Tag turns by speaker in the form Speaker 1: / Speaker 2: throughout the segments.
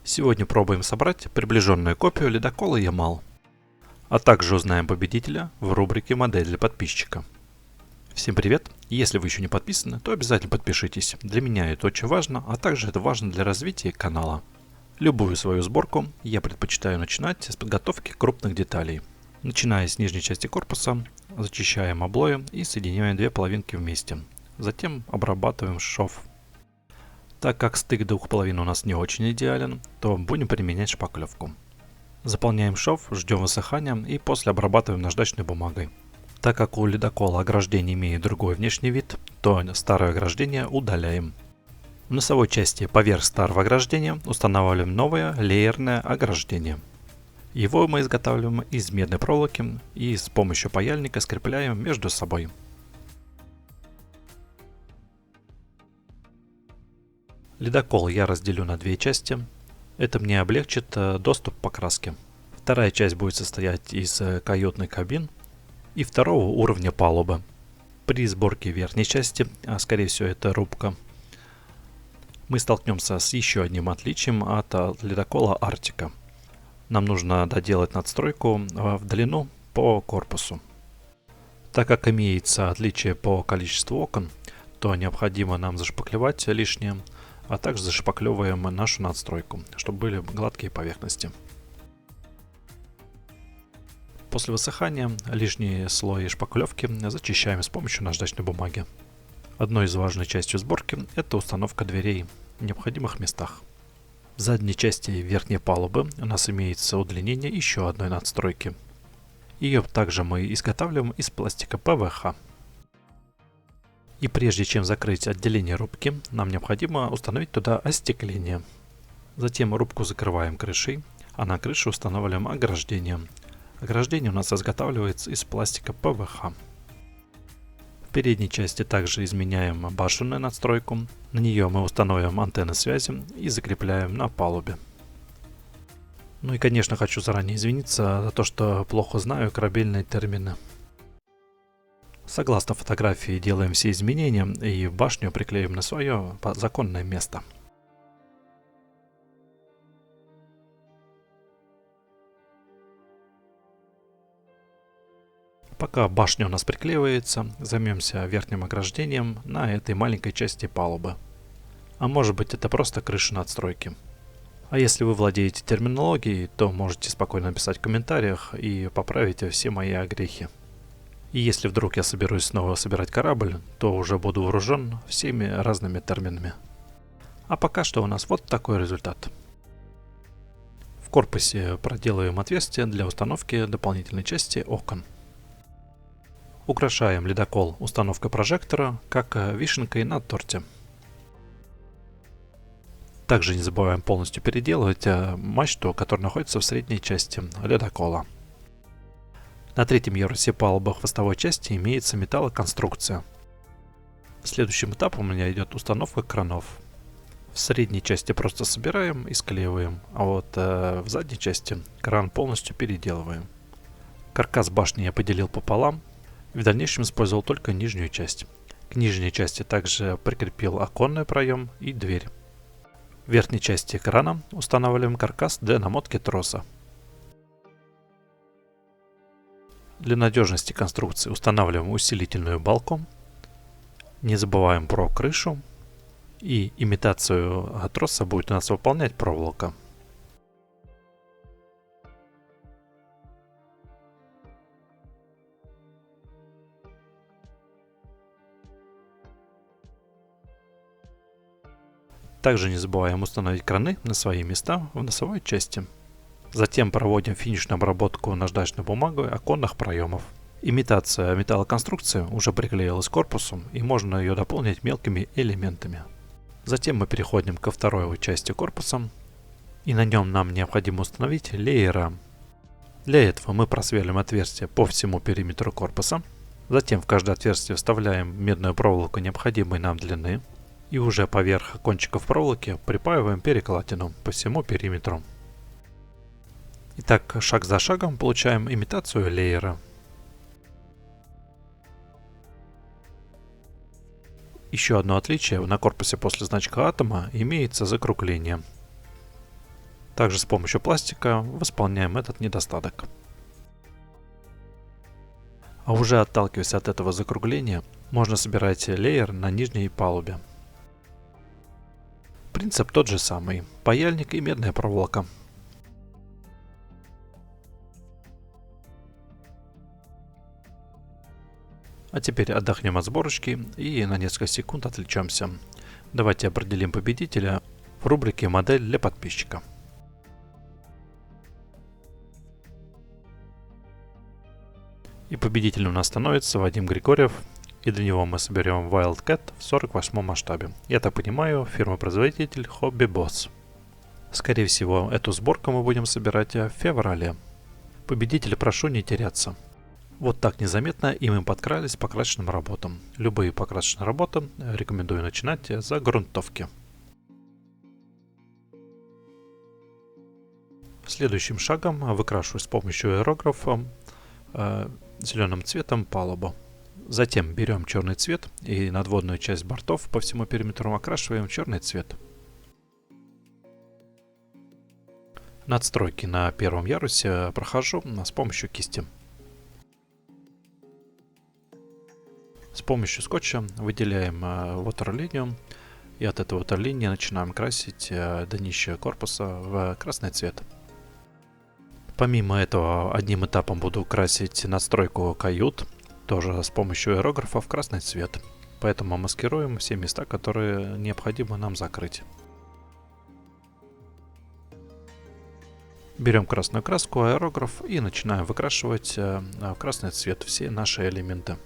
Speaker 1: Сегодня пробуем собрать приближенную копию ледокола Ямал, а также узнаем победителя в рубрике «Модель для подписчика». Всем привет! Если вы еще не подписаны, то обязательно подпишитесь. Для меня это очень важно, а также это важно для развития канала. Любую свою сборку я предпочитаю начинать с подготовки крупных деталей. Начиная с нижней части корпуса, зачищаем облоем и соединяем две половинки вместе. Затем обрабатываем шов. Так как стык двух половин у нас не очень идеален, то будем применять шпаклевку. Заполняем шов, ждем высыхания и после обрабатываем наждачной бумагой. Так как у ледокола ограждение имеет другой внешний вид, то старое ограждение удаляем. В носовой части поверх старого ограждения устанавливаем новое леерное ограждение. Его мы изготавливаем из медной проволоки и с помощью паяльника скрепляем между собой. Ледокол я разделю на две части. Это мне облегчит доступ к покраске. Вторая часть будет состоять из каютной кабин и второго уровня палубы. При сборке верхней части, а скорее всего это рубка, мы столкнемся с еще одним отличием от ледокола Арктика. Нам нужно доделать надстройку в длину по корпусу. Так как имеется отличие по количеству окон, то необходимо нам зашпаклевать лишнее, а также зашпаклевываем нашу надстройку, чтобы были гладкие поверхности. После высыхания лишний слой шпаклевки зачищаем с помощью наждачной бумаги. Одной из важной частей сборки это установка дверей в необходимых местах. В задней части верхней палубы у нас имеется удлинение еще одной надстройки. Ее также мы изготавливаем из пластика ПВХ. И прежде чем закрыть отделение рубки, нам необходимо установить туда остекление. Затем рубку закрываем крышей, а на крышу устанавливаем ограждение. Ограждение у нас изготавливается из пластика ПВХ. В передней части также изменяем башенную надстройку. На нее мы установим антенны связи и закрепляем на палубе. Ну и конечно хочу заранее извиниться за то, что плохо знаю корабельные термины. Согласно фотографии делаем все изменения и башню приклеим на свое законное место. Пока башня у нас приклеивается, займемся верхним ограждением на этой маленькой части палубы. А может быть это просто крыша надстройки. А если вы владеете терминологией, то можете спокойно написать в комментариях и поправить все мои огрехи. И если вдруг я соберусь снова собирать корабль, то уже буду вооружен всеми разными терминами. А пока что у нас вот такой результат. В корпусе проделываем отверстие для установки дополнительной части окон. Украшаем ледокол установкой прожектора, как вишенкой на торте. Также не забываем полностью переделывать мачту, которая находится в средней части ледокола. На третьем ярусе палубы хвостовой части имеется металлоконструкция. Следующим этапом у меня идет установка кранов. В средней части просто собираем и склеиваем, а вот в задней части кран полностью переделываем. Каркас башни я поделил пополам и в дальнейшем использовал только нижнюю часть. К нижней части также прикрепил оконный проем и дверь. В верхней части крана устанавливаем каркас для намотки троса. Для надежности конструкции устанавливаем усилительную балку. Не забываем про крышу. И имитацию троса будет у нас выполнять проволока. Также не забываем установить краны на свои места в носовой части. Затем проводим финишную обработку наждачной бумагой оконных проемов. Имитация металлоконструкции уже приклеилась к корпусу и можно ее дополнить мелкими элементами. Затем мы переходим ко второй части корпуса и на нем нам необходимо установить леера. Для этого мы просверлим отверстия по всему периметру корпуса. Затем в каждое отверстие вставляем медную проволоку необходимой нам длины и уже поверх кончиков проволоки припаиваем перекладину по всему периметру. Итак, шаг за шагом получаем имитацию леера. Еще одно отличие: на корпусе после значка атома имеется закругление. Также с помощью пластика восполняем этот недостаток. А уже отталкиваясь от этого закругления, можно собирать леер на нижней палубе. Принцип тот же самый: паяльник и медная проволока. А теперь отдохнем от сборочки и на несколько секунд отвлечемся. Давайте определим победителя в рубрике «Модель для подписчика». И победителем у нас становится Вадим Григорьев. И для него мы соберем Wildcat в 48 масштабе. Я так понимаю, фирма-производитель Hobby Boss. Скорее всего, эту сборку мы будем собирать в феврале. Победителя прошу не теряться. Вот так незаметно и мы подкрались к покрасочным работам. Любые покрасочные работы рекомендую начинать за грунтовки. Следующим шагом выкрашиваю с помощью аэрографа зеленым цветом палубу. Затем берем черный цвет и надводную часть бортов по всему периметру окрашиваем в черный цвет. Надстройки на первом ярусе прохожу с помощью кисти. С помощью скотча выделяем ватерлинию и от этой ватерлинии начинаем красить днище корпуса в красный цвет. Помимо этого, одним этапом буду красить надстройку кают, тоже с помощью аэрографа в красный цвет. Поэтому маскируем все места, которые необходимо нам закрыть. Берем красную краску, аэрограф и начинаем выкрашивать в красный цвет все наши элементы.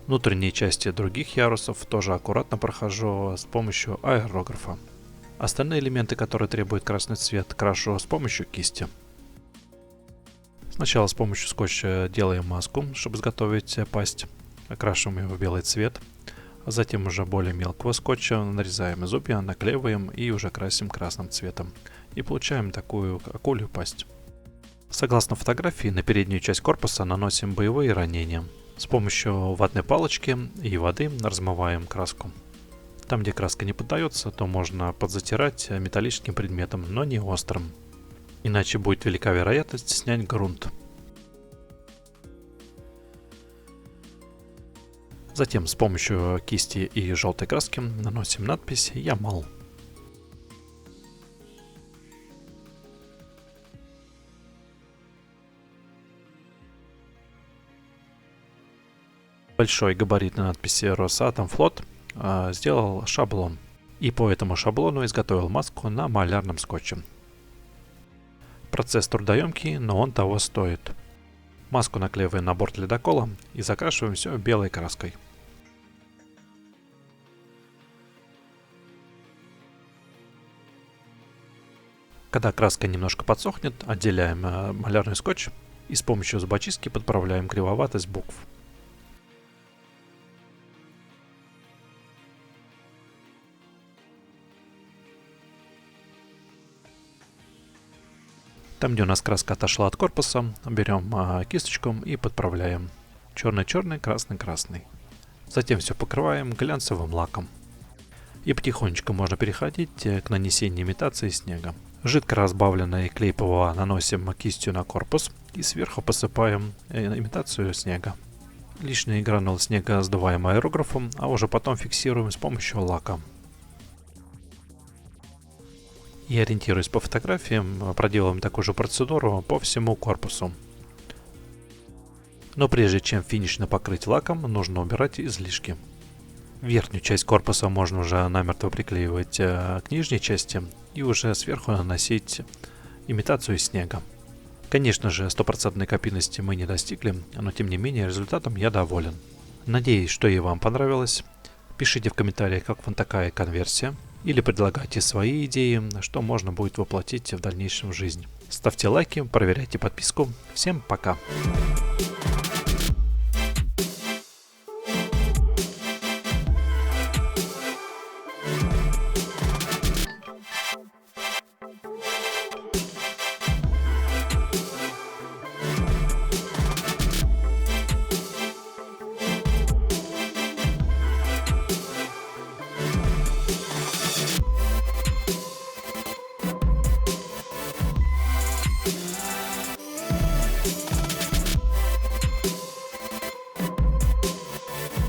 Speaker 1: Внутренние части других ярусов тоже аккуратно прохожу с помощью аэрографа. Остальные элементы, которые требуют красный цвет, крашу с помощью кисти. Сначала с помощью скотча делаем маску, чтобы изготовить пасть. Окрашиваем ее в белый цвет. А затем уже более мелкого скотча нарезаем зубья, наклеиваем и уже красим красным цветом. И получаем такую акулью пасть. Согласно фотографии, на переднюю часть корпуса наносим боевые ранения. С помощью ватной палочки и воды размываем краску. Там, где краска не поддается, то можно подзатирать металлическим предметом, но не острым. Иначе будет велика вероятность снять грунт. Затем с помощью кисти и желтой краски наносим надпись «Ямал». Большой габаритной надписи Росатомфлот сделал шаблон. И по этому шаблону изготовил маску на малярном скотче. Процесс трудоемкий, но он того стоит. Маску наклеиваем на борт ледокола и закрашиваем все белой краской. Когда краска немножко подсохнет, отделяем малярный скотч и с помощью зубочистки подправляем кривоватость букв. Там, где у нас краска отошла от корпуса, берем кисточку и подправляем. Черный-черный, красный-красный. Затем все покрываем глянцевым лаком. И потихонечку можно переходить к нанесению имитации снега. Жидко разбавленный клей ПВА наносим кистью на корпус и сверху посыпаем имитацию снега. Лишние гранулы снега сдуваем аэрографом, а уже потом фиксируем с помощью лака. И ориентируясь по фотографиям, проделаем такую же процедуру по всему корпусу. Но прежде чем финишно покрыть лаком, нужно убирать излишки. Верхнюю часть корпуса можно уже намертво приклеивать к нижней части и уже сверху наносить имитацию снега. Конечно же, стопроцентной копийности мы не достигли, но тем не менее результатом я доволен. Надеюсь, что и вам понравилось. Пишите в комментариях, как вам такая конверсия. Или предлагайте свои идеи, что можно будет воплотить в дальнейшем в жизнь. Ставьте лайки, проверяйте подписку. Всем пока!